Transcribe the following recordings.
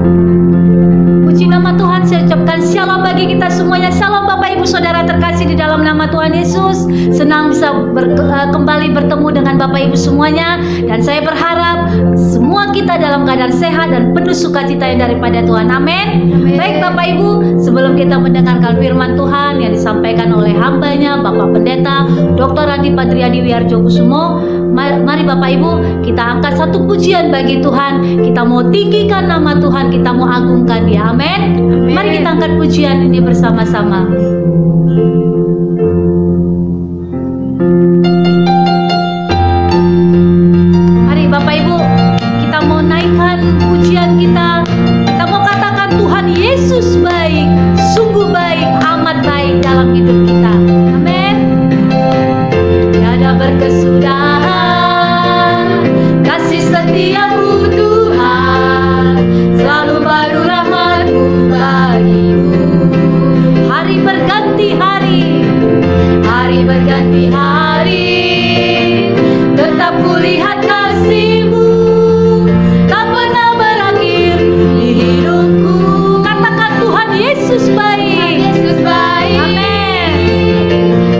Puji nama Tuhan, saya ucapkan shalom bagi kita semuanya. Shalom Bapak Ibu Saudara terkasih di dalam nama Tuhan Yesus. Senang bisa kembali bertemu dengan Bapak Ibu semuanya. Dan saya berharap semua kita dalam keadaan sehat dan penuh sukacita yang daripada Tuhan. Amin. Baik Bapak Ibu, sebelum kita mendengarkan firman Tuhan yang disampaikan oleh hambanya Bapak Pendeta Dr. Andi Patriadi Wiarjokusumo, mari Bapak Ibu kita angkat satu pujian bagi Tuhan. Kita mau tinggikan nama Tuhan, kita mau agungkan Dia. Amin. Mari kita angkat pujian ini bersama-sama. Mari Bapak Ibu, kita mau naikkan pujian kita. Kita mau katakan Tuhan Yesus baik, sungguh baik, amat baik dalam hidup kita. Amin. Tiada berkesudahan kasih setiamu Tuhan, selalu baru rahmat-Mu bagiku. Hari berganti hari, hari berganti hari, tetap kulihat kasih-Mu, tak pernah berakhir di hidupku. Katakan Tuhan Yesus baik. Yesus baik. Amin.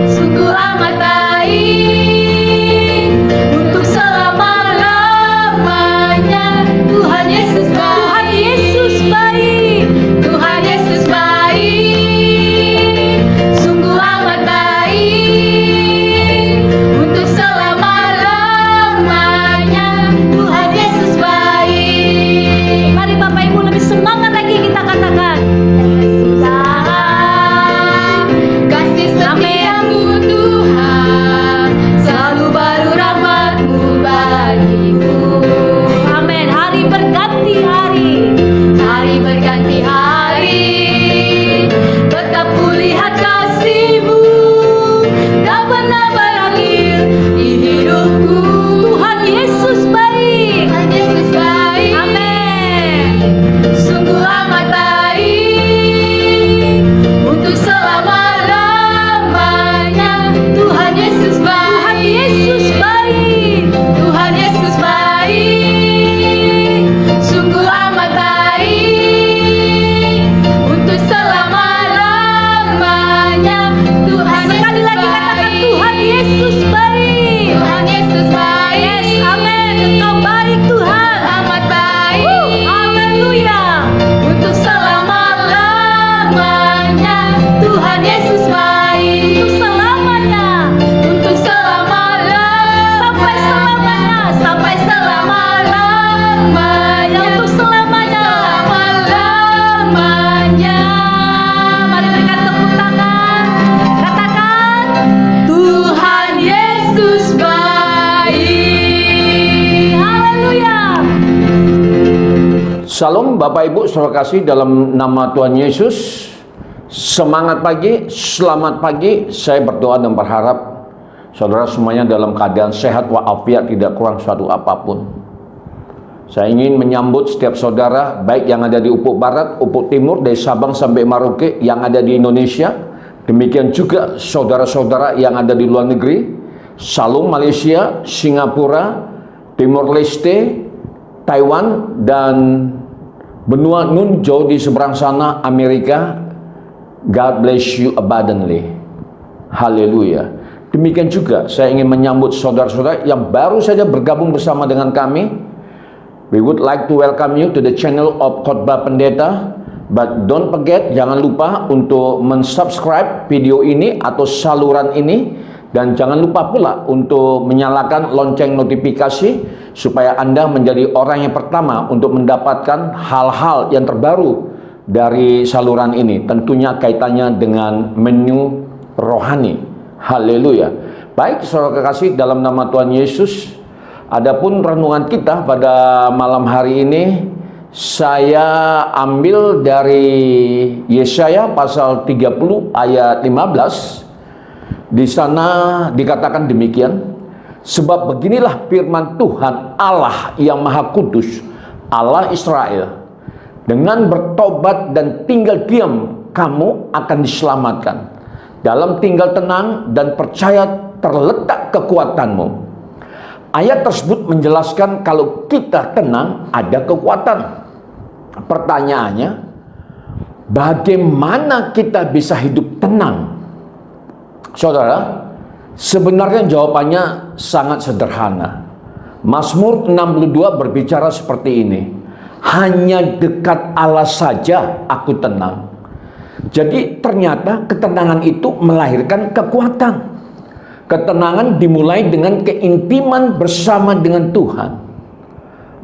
Sungguh amat baik untuk selama-lamanya. Tuhan Yesus baik. Tuhan Yesus baik. Tuhan Yesus baik. Sungguh amat baik untuk selama-lamanya. Tuhan Yesus baik. Mari Bapak Ibu lebih semangat lagi kita katakan. Kasih setiamu Tuhan, selalu baru rahmat-Mu bagiku. Amin. Hari berganti hari, hari berganti hari, tetap kulihat kasih-Mu, tak pernah berakhir di hidupku. Tuhan Yesus baik. Tuhan Yesus baik. Amin. Sungguh amat baik untuk selama-lamanya. Tuhan Yesus baik. Tuhan Yesus baik. Tuhan Yesus baik. Sungguh amat baik untuk selama-lamanya. Tuhan sekali lagi katakan Tuhan Yesus baik. Tuhan Yesus baik. Yes, amin. Engkau baik Tuhan. Amat baik. Haleluya. Untuk selama-lamanya. Tuhan Yesus baik. Untuk selamanya. Untuk selama-lamanya. Sampai selamanya. Sampai selama-lamanya. Untuk selamanya. Selama-lamanya. Mari berikan tepuk tangan. Katakan Tuhan Yesus baik. Haleluya. Salam Bapak Ibu saudara kasih dalam nama Tuhan Yesus. Semangat pagi, selamat pagi. Saya berdoa dan berharap saudara semuanya dalam keadaan sehat walafiat, tidak kurang suatu apapun. Saya ingin menyambut setiap saudara baik yang ada di Ufuk Barat, Ufuk Timur, dari Sabang sampai Merauke yang ada di Indonesia. Demikian juga saudara-saudara yang ada di luar negeri, Salung Malaysia, Singapura, Timor Leste, Taiwan, dan benua Nun jauh di seberang sana, Amerika. God bless you abundantly. Haleluya. Demikian juga saya ingin menyambut saudara-saudara yang baru saja bergabung bersama dengan kami. We would like to welcome you to the channel of Khotbah Pendeta. But don't forget, jangan lupa untuk mensubscribe video ini atau saluran ini. Dan jangan lupa pula untuk menyalakan lonceng notifikasi supaya Anda menjadi orang yang pertama untuk mendapatkan hal-hal yang terbaru dari saluran ini. Tentunya kaitannya dengan menu rohani. Haleluya. Baik saudara kekasih dalam nama Tuhan Yesus. Adapun renungan kita pada malam hari ini saya ambil dari Yesaya pasal 30 ayat 15. Di sana dikatakan demikian, sebab beginilah firman Tuhan Allah yang Maha Kudus, Allah Israel, dengan bertobat dan tinggal diam kamu akan diselamatkan. Dalam tinggal tenang dan percaya terletak kekuatanmu. Ayat tersebut menjelaskan kalau kita tenang ada kekuatan. Pertanyaannya, bagaimana kita bisa hidup tenang? Saudara, sebenarnya jawabannya sangat sederhana. Mazmur 62 berbicara seperti ini. Hanya dekat Allah saja aku tenang. Jadi ternyata ketenangan itu melahirkan kekuatan. Ketenangan dimulai dengan keintiman bersama dengan Tuhan.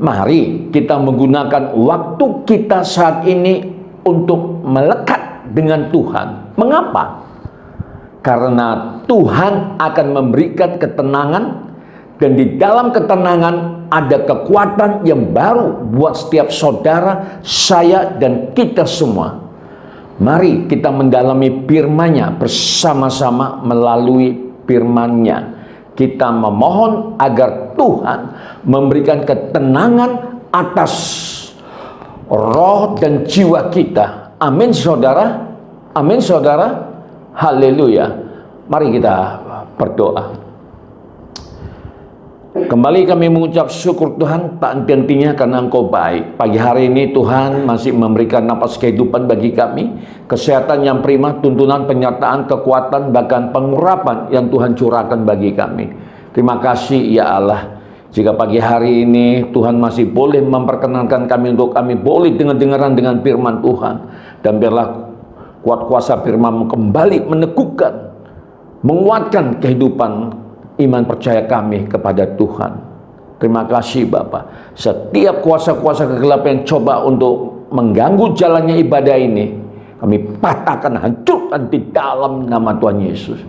Mari kita menggunakan waktu kita saat ini untuk melekat dengan Tuhan. Mengapa? Karena Tuhan akan memberikan ketenangan, dan di dalam ketenangan ada kekuatan yang baru buat setiap saudara, saya, dan kita semua. Mari kita mendalami firman-Nya bersama-sama. Melalui firman-Nya kita memohon agar Tuhan memberikan ketenangan atas roh dan jiwa kita. Amin saudara. Amin saudara. Haleluya. Mari kita berdoa. Kembali kami mengucap syukur Tuhan tak henti-hentinya karena Engkau baik. Pagi hari ini Tuhan masih memberikan napas kehidupan bagi kami, kesehatan yang prima, tuntunan, penyertaan, kekuatan, bahkan pengurapan yang Tuhan curahkan bagi kami. Terima kasih ya Allah. Jika pagi hari ini Tuhan masih boleh memperkenankan kami untuk kami boleh dengar-dengaran dengan firman Tuhan, dan biarlah kuat kuasa firman kembali meneguhkan, menguatkan kehidupan iman percaya kami kepada Tuhan. Terima kasih Bapa. Setiap kuasa-kuasa kegelapan yang coba untuk mengganggu jalannya ibadah ini, kami patahkan, hancurkan di dalam nama Tuhan Yesus.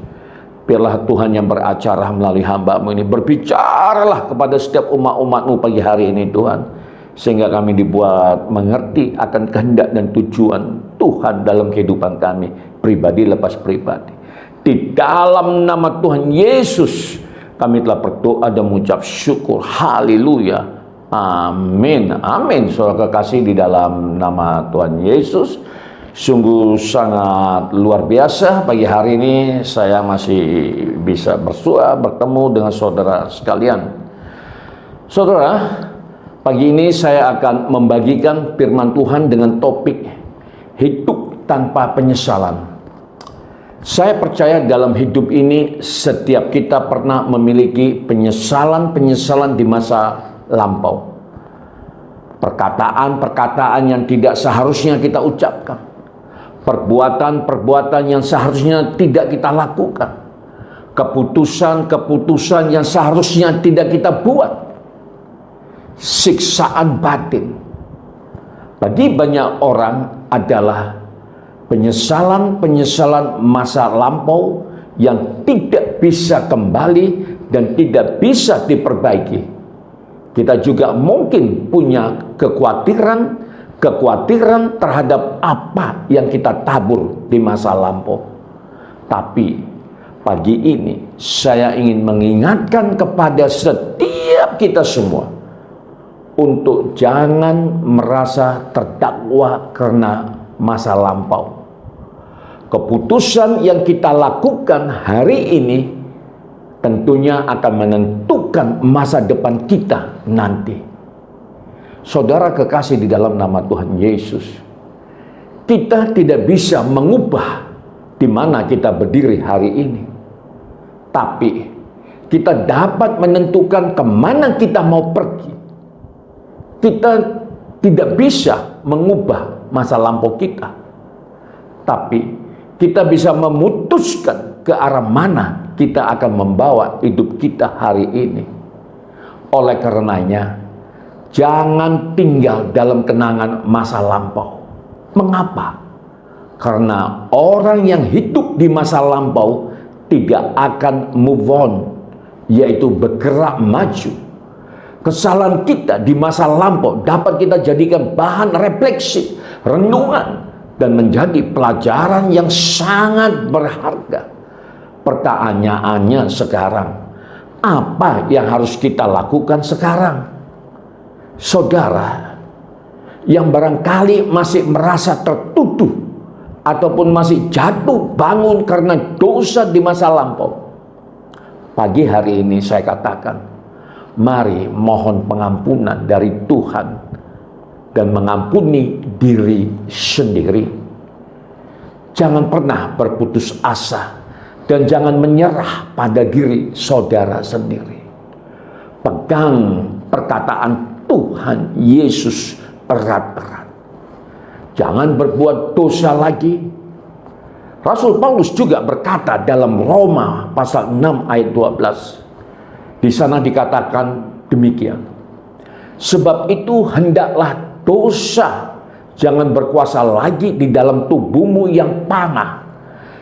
Biarlah Tuhan yang beracara melalui hamba-Mu ini, berbicaralah kepada setiap umat-umat-Mu pagi hari ini Tuhan, sehingga kami dibuat mengerti akan kehendak dan tujuan Tuhan dalam kehidupan kami, pribadi lepas pribadi. Di dalam nama Tuhan Yesus kami telah berdoa dan mengucap syukur. Haleluya. Amin. Amin. Saudara kekasih, di dalam nama Tuhan Yesus, sungguh sangat luar biasa. Pagi hari ini saya masih bisa bertemu dengan saudara sekalian. Saudara, pagi ini saya akan membagikan firman Tuhan dengan topik hidup tanpa penyesalan. Saya percaya dalam hidup ini setiap kita pernah memiliki penyesalan-penyesalan di masa lampau. Perkataan-perkataan yang tidak seharusnya kita ucapkan. Perbuatan-perbuatan yang seharusnya tidak kita lakukan. Keputusan-keputusan yang seharusnya tidak kita buat. Siksaan batin bagi banyak orang adalah penyesalan-penyesalan masa lampau yang tidak bisa kembali dan tidak bisa diperbaiki. Kita juga mungkin punya kekhawatiran terhadap apa yang kita tabur di masa lampau. Tapi pagi ini saya ingin mengingatkan kepada setiap kita semua untuk jangan merasa terdakwa karena masa lampau. Keputusan yang kita lakukan hari ini tentunya akan menentukan masa depan kita nanti. Saudara kekasih di dalam nama Tuhan Yesus, kita tidak bisa mengubah di mana kita berdiri hari ini, tapi kita dapat menentukan kemana kita mau pergi. Kita tidak bisa mengubah masa lampau kita, tapi kita bisa memutuskan ke arah mana kita akan membawa hidup kita hari ini. Oleh karenanya, jangan tinggal dalam kenangan masa lampau. Mengapa? Karena orang yang hidup di masa lampau tidak akan move on, yaitu bergerak maju. Kesalahan kita di masa lampau dapat kita jadikan bahan refleksi, renungan, dan menjadi pelajaran yang sangat berharga. Pertanyaannya sekarang, apa yang harus kita lakukan sekarang? Saudara yang barangkali masih merasa tertuduh ataupun masih jatuh bangun karena dosa di masa lampau, pagi hari ini saya katakan, mari mohon pengampunan dari Tuhan dan mengampuni diri sendiri. Jangan pernah berputus asa dan jangan menyerah pada diri saudara sendiri. Pegang perkataan Tuhan Yesus erat-erat. Jangan berbuat dosa lagi. Rasul Paulus juga berkata dalam Roma pasal 6 ayat 12. Di sana dikatakan demikian. Sebab itu hendaklah dosa jangan berkuasa lagi di dalam tubuhmu yang panah,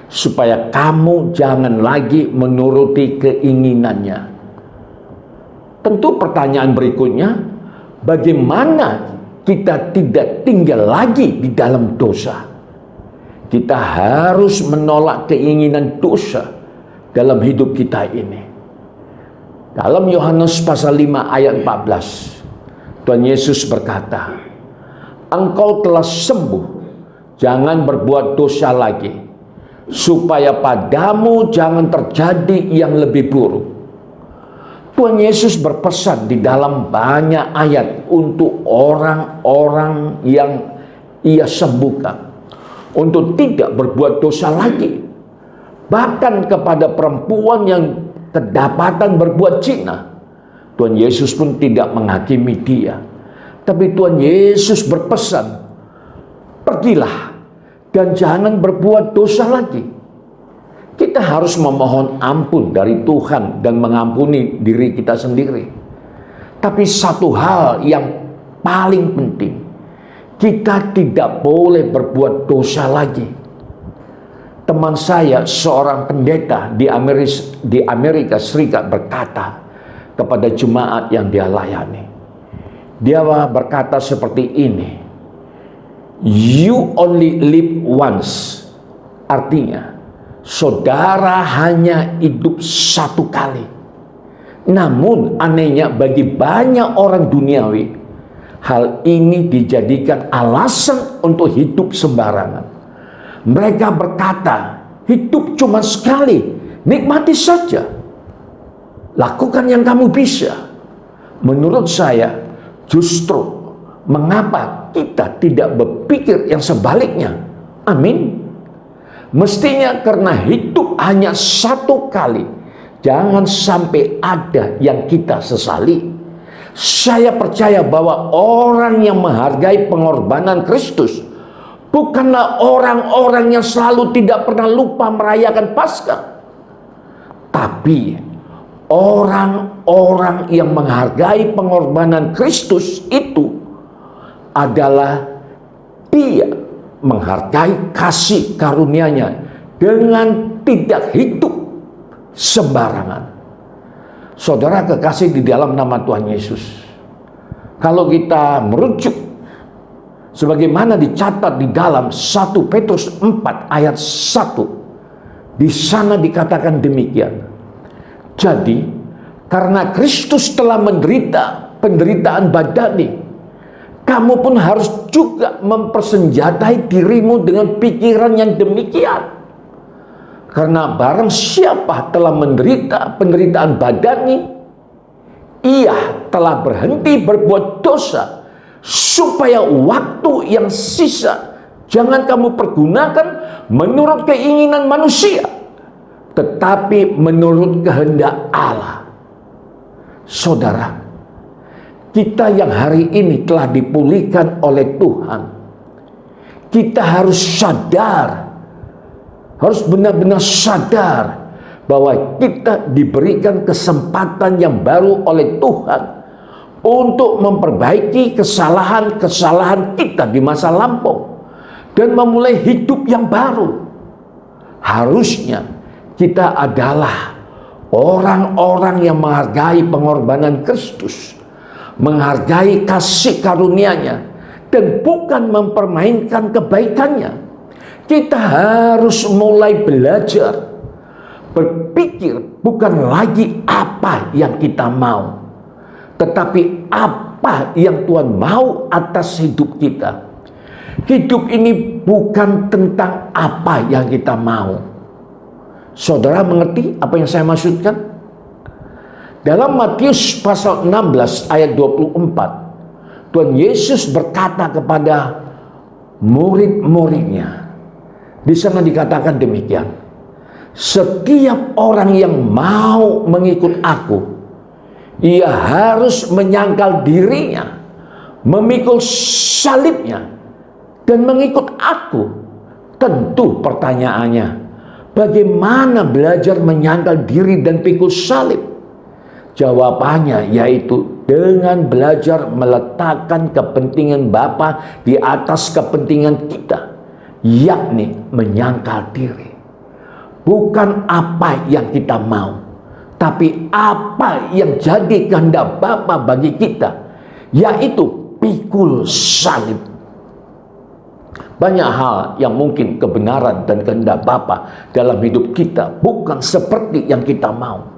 supaya kamu jangan lagi menuruti keinginannya. Tentu pertanyaan berikutnya, bagaimana kita tidak tinggal lagi di dalam dosa? Kita harus menolak keinginan dosa dalam hidup kita ini. Dalam Yohanes pasal 5 ayat 14, Tuhan Yesus berkata, engkau telah sembuh, jangan berbuat dosa lagi, supaya padamu jangan terjadi yang lebih buruk. Tuhan Yesus berpesan di dalam banyak ayat untuk orang-orang yang Ia sembuhkan untuk tidak berbuat dosa lagi. Bahkan kepada perempuan yang kedapatan berbuat zina, Tuhan Yesus pun tidak menghakimi dia. Tapi Tuhan Yesus berpesan, pergilah dan jangan berbuat dosa lagi. Kita harus memohon ampun dari Tuhan dan mengampuni diri kita sendiri. Tapi satu hal yang paling penting, kita tidak boleh berbuat dosa lagi. Teman saya, seorang pendeta di Amerika Serikat berkata kepada jemaat yang dia layani. Dia berkata seperti ini, you only live once. Artinya, saudara hanya hidup satu kali. Namun anehnya bagi banyak orang duniawi, hal ini dijadikan alasan untuk hidup sembarangan. Mereka berkata, hidup cuma sekali, nikmati saja. Lakukan yang kamu bisa. Menurut saya, justru mengapa kita tidak berpikir yang sebaliknya? Amin. Mestinya karena hidup hanya satu kali, jangan sampai ada yang kita sesali. Saya percaya bahwa orang yang menghargai pengorbanan Kristus bukanlah orang-orang yang selalu tidak pernah lupa merayakan Paskah, tapi orang-orang yang menghargai pengorbanan Kristus itu adalah dia menghargai kasih karunia-Nya dengan tidak hidup sembarangan. Saudara kekasih di dalam nama Tuhan Yesus, kalau kita merujuk sebagaimana dicatat di dalam 1 Petrus 4 ayat 1, di sana dikatakan demikian. Jadi, karena Kristus telah menderita penderitaan badani, kamu pun harus juga mempersenjatai dirimu dengan pikiran yang demikian. Karena barang siapa telah menderita penderitaan badani, ia telah berhenti berbuat dosa, supaya waktu yang sisa jangan kamu pergunakan menurut keinginan manusia, tetapi menurut kehendak Allah. Saudara, kita yang hari ini telah dipulihkan oleh Tuhan, kita harus sadar, harus benar-benar sadar bahwa kita diberikan kesempatan yang baru oleh Tuhan untuk memperbaiki kesalahan-kesalahan kita di masa lampau dan memulai hidup yang baru. Harusnya kita adalah orang-orang yang menghargai pengorbanan Kristus, menghargai kasih karunia-Nya, dan bukan mempermainkan kebaikannya. Kita harus mulai belajar berpikir bukan lagi apa yang kita mau, tetapi apa yang Tuhan mau atas hidup kita. Hidup ini bukan tentang apa yang kita mau. Saudara mengerti apa yang saya maksudkan? Dalam Matius pasal 16 ayat 24, Tuhan Yesus berkata kepada murid-muridnya, di sana dikatakan demikian, setiap orang yang mau mengikut aku, ia harus menyangkal dirinya, memikul salibnya, dan mengikut aku. Tentu pertanyaannya, bagaimana belajar menyangkal diri dan pikul salib? Jawabannya yaitu dengan belajar meletakkan kepentingan Bapa di atas kepentingan kita, yakni menyangkal diri. Bukan apa yang kita mau, tapi apa yang jadi kehendak Bapa bagi kita, yaitu pikul salib. Banyak hal yang mungkin kebenaran dan kehendak Bapa dalam hidup kita bukan seperti yang kita mau,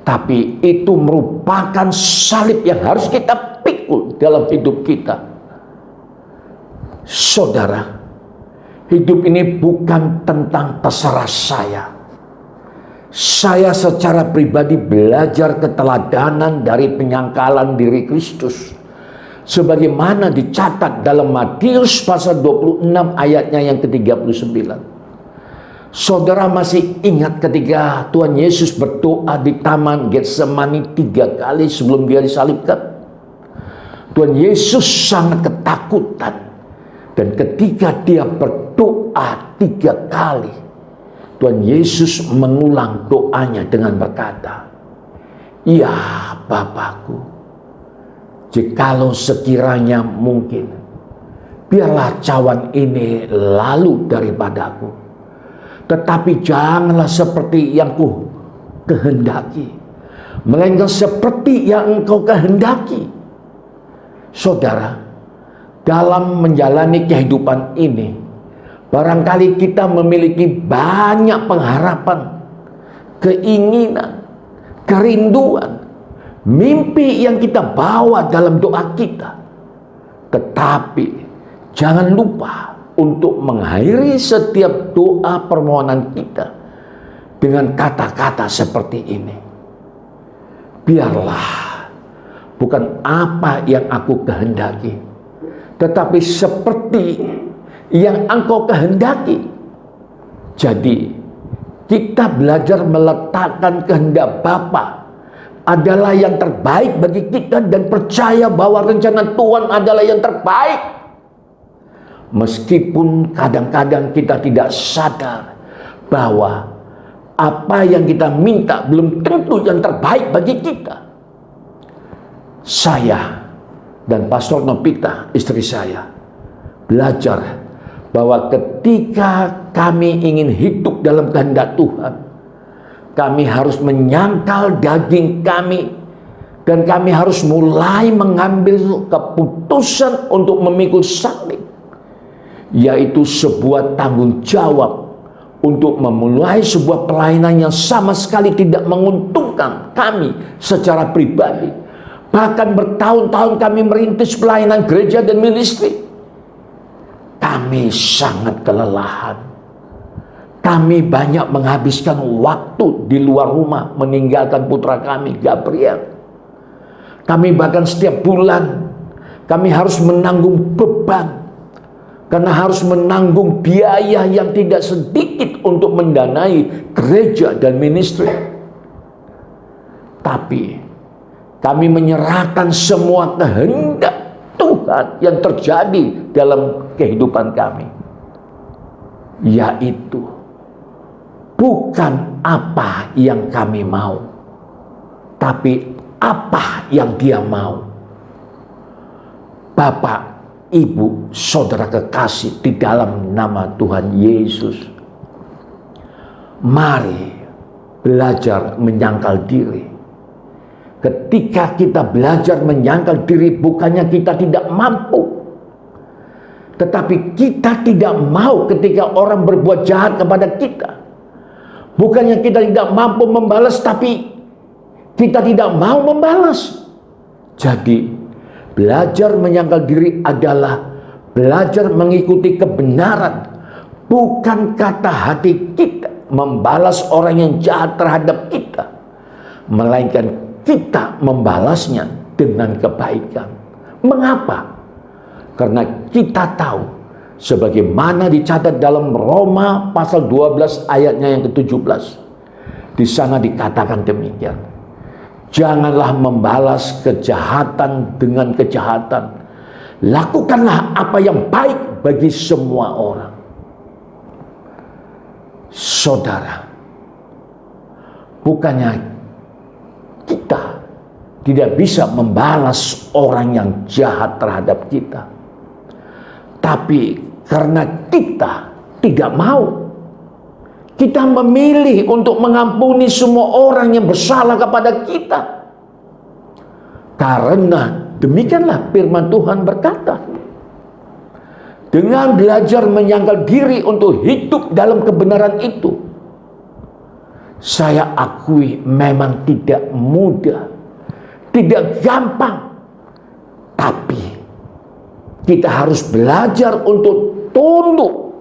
tapi itu merupakan salib yang harus kita pikul dalam hidup kita. Saudara, hidup ini bukan tentang terserah saya. Saya secara pribadi belajar keteladanan dari penyangkalan diri Kristus, sebagaimana dicatat dalam Matius pasal 26 ayatnya yang ke-39. Saudara masih ingat ketika Tuhan Yesus berdoa di Taman Getsemani 3 kali sebelum dia disalibkan? Tuhan Yesus sangat ketakutan. Dan ketika dia berdoa 3 kali, Tuhan Yesus mengulang doanya dengan berkata, "Ya Bapakku, jikalau sekiranya mungkin, biarlah cawan ini lalu daripadaku. Tetapi janganlah seperti yang ku kehendaki, melainkan seperti yang engkau kehendaki." Saudara, dalam menjalani kehidupan ini, barangkali kita memiliki banyak pengharapan, keinginan, kerinduan, mimpi yang kita bawa dalam doa kita. Tetapi jangan lupa untuk mengakhiri setiap doa permohonan kita dengan kata-kata seperti ini. Biarlah bukan apa yang aku kehendaki, tetapi seperti yang engkau kehendaki. Jadi kita belajar meletakkan kehendak Bapa adalah yang terbaik bagi kita dan percaya bahwa rencana Tuhan adalah yang terbaik. Meskipun kadang-kadang kita tidak sadar bahwa apa yang kita minta belum tentu yang terbaik bagi kita. Saya dan Pastor Nopita, istri saya, belajar bahwa ketika kami ingin hidup dalam kehendak Tuhan, kami harus menyangkal daging kami, dan kami harus mulai mengambil keputusan untuk memikul salib, yaitu sebuah tanggung jawab untuk memulai sebuah pelayanan yang sama sekali tidak menguntungkan kami secara pribadi. Bahkan bertahun-tahun kami merintis pelayanan gereja dan ministry. Kami sangat kelelahan. Kami banyak menghabiskan waktu di luar rumah meninggalkan putra kami, Gabriel. Kami bahkan setiap bulan kami harus menanggung beban, karena harus menanggung biaya yang tidak sedikit untuk mendanai gereja dan ministry. Tapi kami menyerahkan semua kehendak Tuhan yang terjadi dalam kehidupan kami, yaitu bukan apa yang kami mau, tapi apa yang Dia mau. Bapak, Ibu, saudara kekasih di dalam nama Tuhan Yesus, mari belajar menyangkal diri. Ketika kita belajar menyangkal diri, bukannya kita tidak mampu, tetapi kita tidak mau ketika orang berbuat jahat kepada kita. Bukannya kita tidak mampu membalas, tapi kita tidak mau membalas. Jadi belajar menyangkal diri adalah belajar mengikuti kebenaran, bukan kata hati kita membalas orang yang jahat terhadap kita, melainkan kita membalasnya dengan kebaikan. Mengapa? Karena kita tahu, sebagaimana dicatat dalam Roma pasal 12 ayatnya yang ke-17. Di sana dikatakan demikian. Janganlah membalas kejahatan dengan kejahatan. Lakukanlah apa yang baik bagi semua orang. Saudara, bukannya kita tidak bisa membalas orang yang jahat terhadap kita, tapi karena kita tidak mau, kita memilih untuk mengampuni semua orang yang bersalah kepada kita. Karena demikianlah firman Tuhan berkata, dengan belajar menyangkal diri untuk hidup dalam kebenaran itu, saya akui memang tidak mudah, tidak gampang, tapi kita harus belajar untuk tunduk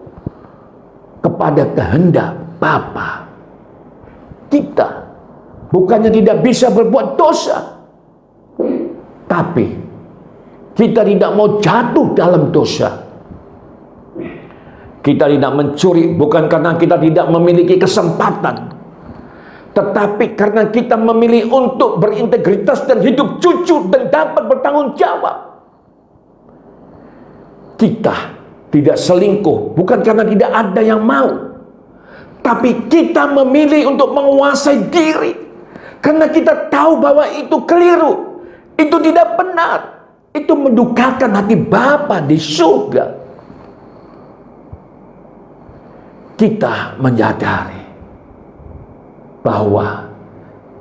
kepada kehendak Bapa. Kita bukannya tidak bisa berbuat dosa, tapi kita tidak mau jatuh dalam dosa. Kita tidak mencuri bukan karena kita tidak memiliki kesempatan, tetapi karena kita memilih untuk berintegritas dan hidup jujur dan dapat bertanggung jawab. Kita tidak selingkuh bukan karena tidak ada yang mau, tapi kita memilih untuk menguasai diri karena kita tahu bahwa itu keliru, itu tidak benar, itu mendukakan hati Bapa di surga. Kita menyadari bahwa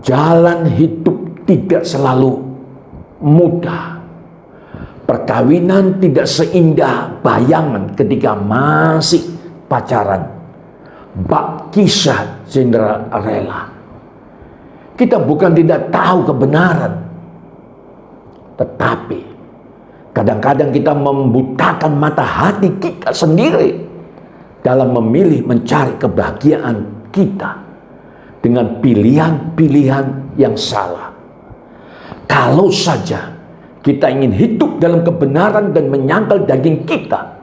jalan hidup tidak selalu mudah. Perkawinan tidak seindah bayangan ketika masih pacaran. Bak kisah Cinderella. Kita bukan tidak tahu kebenaran, tetapi kadang-kadang kita membutakan mata hati kita sendiri dalam memilih mencari kebahagiaan kita dengan pilihan-pilihan yang salah. Kalau saja kita ingin hidup dalam kebenaran dan menyangkal daging kita,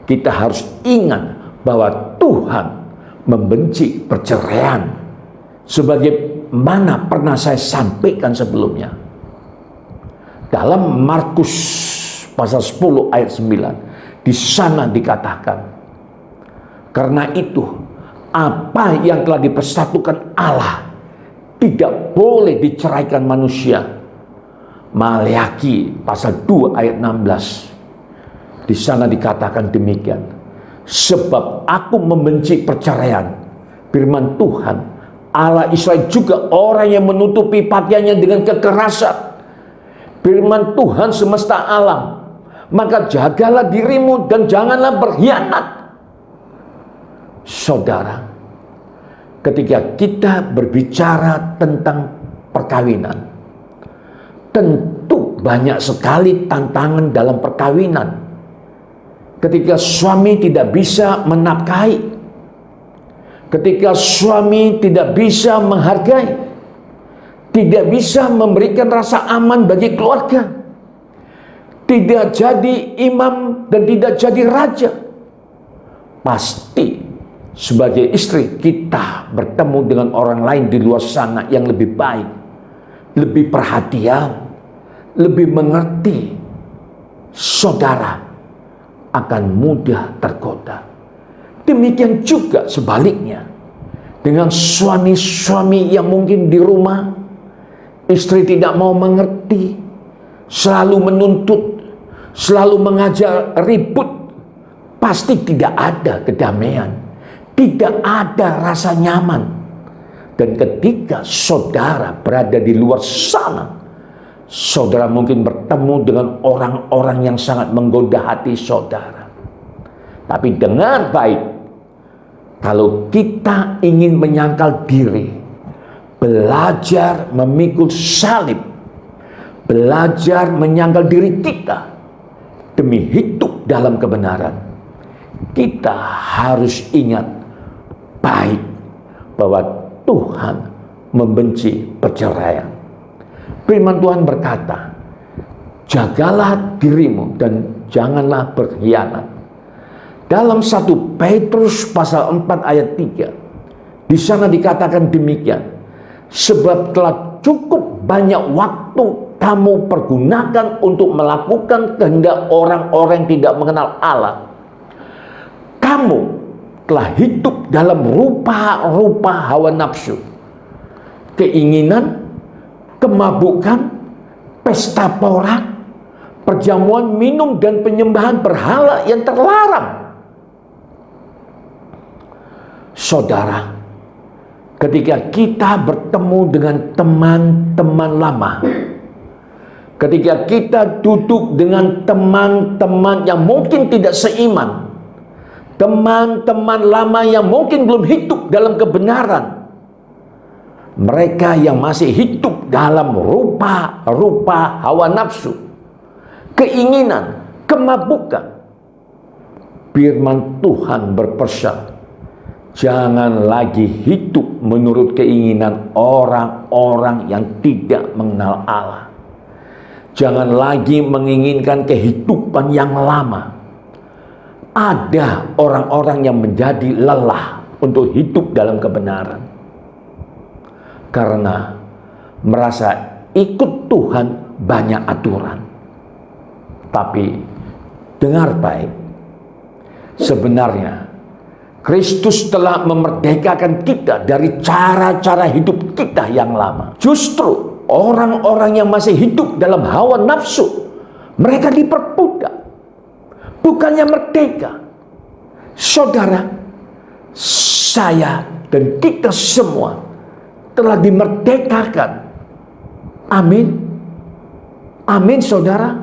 kita harus ingat bahwa Tuhan membenci perceraian, sebagaimana pernah saya sampaikan sebelumnya. Dalam Markus pasal 10 ayat 9, di sana dikatakan, karena itu, apa yang telah dipersatukan Allah tidak boleh diceraikan manusia. Maleakhi pasal 2 ayat 16. Di sana dikatakan demikian. Sebab aku membenci perceraian. Firman Tuhan, Allah Israel juga orang yang menutupi pakaiannya dengan kekerasan. Firman Tuhan semesta alam. Maka jagalah dirimu dan janganlah berkhianat. Saudara, ketika kita berbicara tentang perkawinan, tentu banyak sekali tantangan dalam perkawinan. Ketika suami tidak bisa menafkahi, ketika suami tidak bisa menghargai, tidak bisa memberikan rasa aman bagi keluarga, tidak jadi imam dan tidak jadi raja, pasti sebagai istri kita bertemu dengan orang lain di luar sana yang lebih baik, lebih perhatian, lebih mengerti. Saudara akan mudah tergoda. Demikian juga sebaliknya dengan suami-suami yang mungkin di rumah istri tidak mau mengerti, selalu menuntut, selalu mengajak ribut, pasti tidak ada kedamaian. Tidak ada rasa nyaman. Dan ketika saudara berada di luar sana, saudara mungkin bertemu dengan orang-orang yang sangat menggoda hati saudara. Tapi dengar baik, kalau kita ingin menyangkal diri, belajar memikul salib, belajar menyangkal diri kita demi hidup dalam kebenaran, kita harus ingat baik bahwa Tuhan membenci perceraian. Firman Tuhan berkata, jagalah dirimu dan janganlah berkhianat. Dalam 1 Petrus pasal 4 ayat 3, di sana dikatakan demikian, sebab telah cukup banyak waktu kamu pergunakan untuk melakukan kehendak orang-orang yang tidak mengenal Allah. Kamu telah hidup dalam rupa-rupa hawa nafsu, keinginan, kemabukan, pesta pora, perjamuan, minum, dan penyembahan berhala yang terlarang. Saudara, ketika kita bertemu dengan teman-teman lama, ketika kita duduk dengan teman-teman yang mungkin tidak seiman, teman-teman lama yang mungkin belum hidup dalam kebenaran, mereka yang masih hidup dalam rupa-rupa hawa nafsu, keinginan, kemabukan, firman Tuhan berpesan, jangan lagi hidup menurut keinginan orang-orang yang tidak mengenal Allah. Jangan lagi menginginkan kehidupan yang lama. Ada orang-orang yang menjadi lelah untuk hidup dalam kebenaran, karena merasa ikut Tuhan banyak aturan. Tapi dengar baik, sebenarnya Kristus telah memerdekakan kita dari cara-cara hidup kita yang lama. Justru orang-orang yang masih hidup dalam hawa nafsu, mereka diperbudak, bukannya merdeka. Saudara, saya dan kita semua telah dimerdekakan. Amin. Amin, saudara.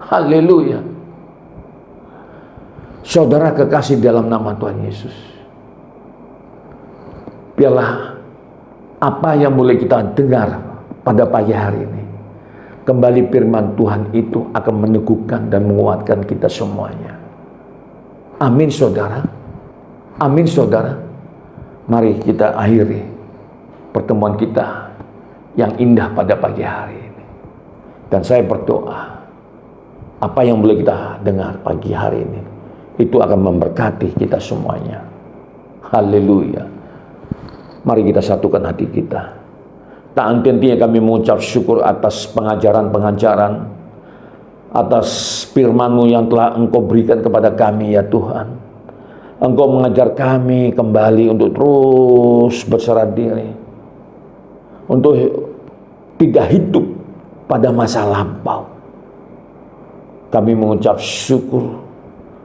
Haleluya. Saudara kekasih dalam nama Tuhan Yesus, biarlah apa yang boleh kita dengar pada pagi hari ini, kembali firman Tuhan itu akan meneguhkan dan menguatkan kita semuanya. Amin, saudara. Amin, saudara. Mari kita akhiri pertemuan kita yang indah pada pagi hari ini. Dan saya berdoa, apa yang boleh kita dengar pagi hari ini, itu akan memberkati kita semuanya. Haleluya. Mari kita satukan hati kita. Tak henti-hentinya kami mengucap syukur atas pengajaran-pengajaran, atas firman-Mu yang telah Engkau berikan kepada kami, ya Tuhan. Engkau mengajar kami kembali untuk terus berserah diri, untuk tidak hidup pada masa lampau. Kami mengucap syukur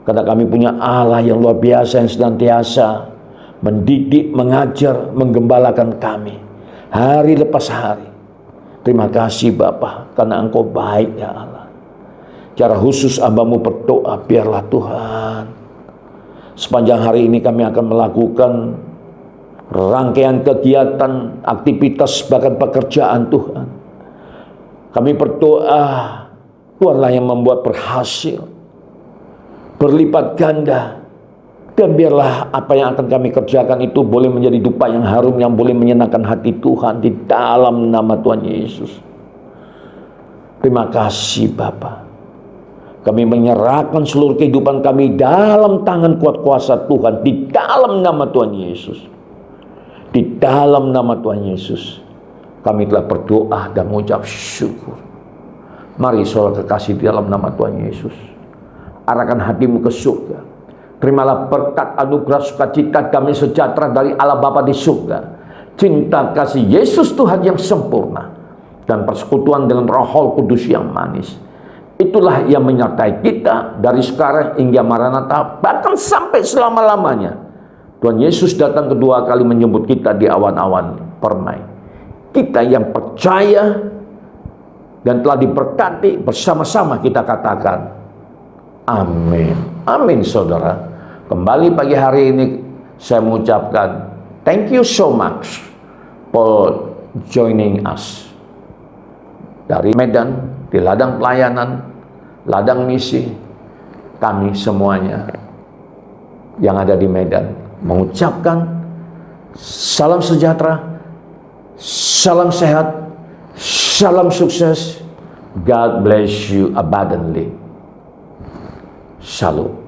karena kami punya Allah yang luar biasa, yang senantiasa mendidik, mengajar, menggembalakan kami hari lepas hari. Terima kasih Bapa, karena Engkau baik, ya Allah. Secara khusus hamba-Mu berdoa, biarlah Tuhan, sepanjang hari ini kami akan melakukan rangkaian kegiatan, aktivitas, bahkan pekerjaan Tuhan. Kami berdoa, Tuhanlah yang membuat berhasil, berlipat ganda, dan biarlah apa yang akan kami kerjakan itu boleh menjadi dupa yang harum, yang boleh menyenangkan hati Tuhan, di dalam nama Tuhan Yesus. Terima kasih Bapa. Kami menyerahkan seluruh kehidupan kami dalam tangan kuat kuasa Tuhan, di dalam nama Tuhan Yesus. Di dalam nama Tuhan Yesus kami telah berdoa dan mengucap syukur. Mari saudara kekasih, di dalam nama Tuhan Yesus, arahkan hatimu ke surga. Terimalah berkat, anugerah, sukacita, damai sejahtera dari Allah Bapa di surga, cinta kasih Yesus Tuhan yang sempurna, dan persekutuan dengan Roh Kudus yang manis. Itulah yang menyertai kita dari sekarang hingga Maranatha, bahkan sampai selama-lamanya. Tuhan Yesus datang kedua kali menjemput kita di awan-awan permai. Kita yang percaya dan telah diberkati, bersama-sama kita katakan amin. Amin, saudara. Kembali pagi hari ini saya mengucapkan thank you so much for joining us. Dari Medan, di ladang pelayanan, ladang misi, kami semuanya yang ada di Medan mengucapkan salam sejahtera, salam sehat, salam sukses, God bless you abundantly. Shalom.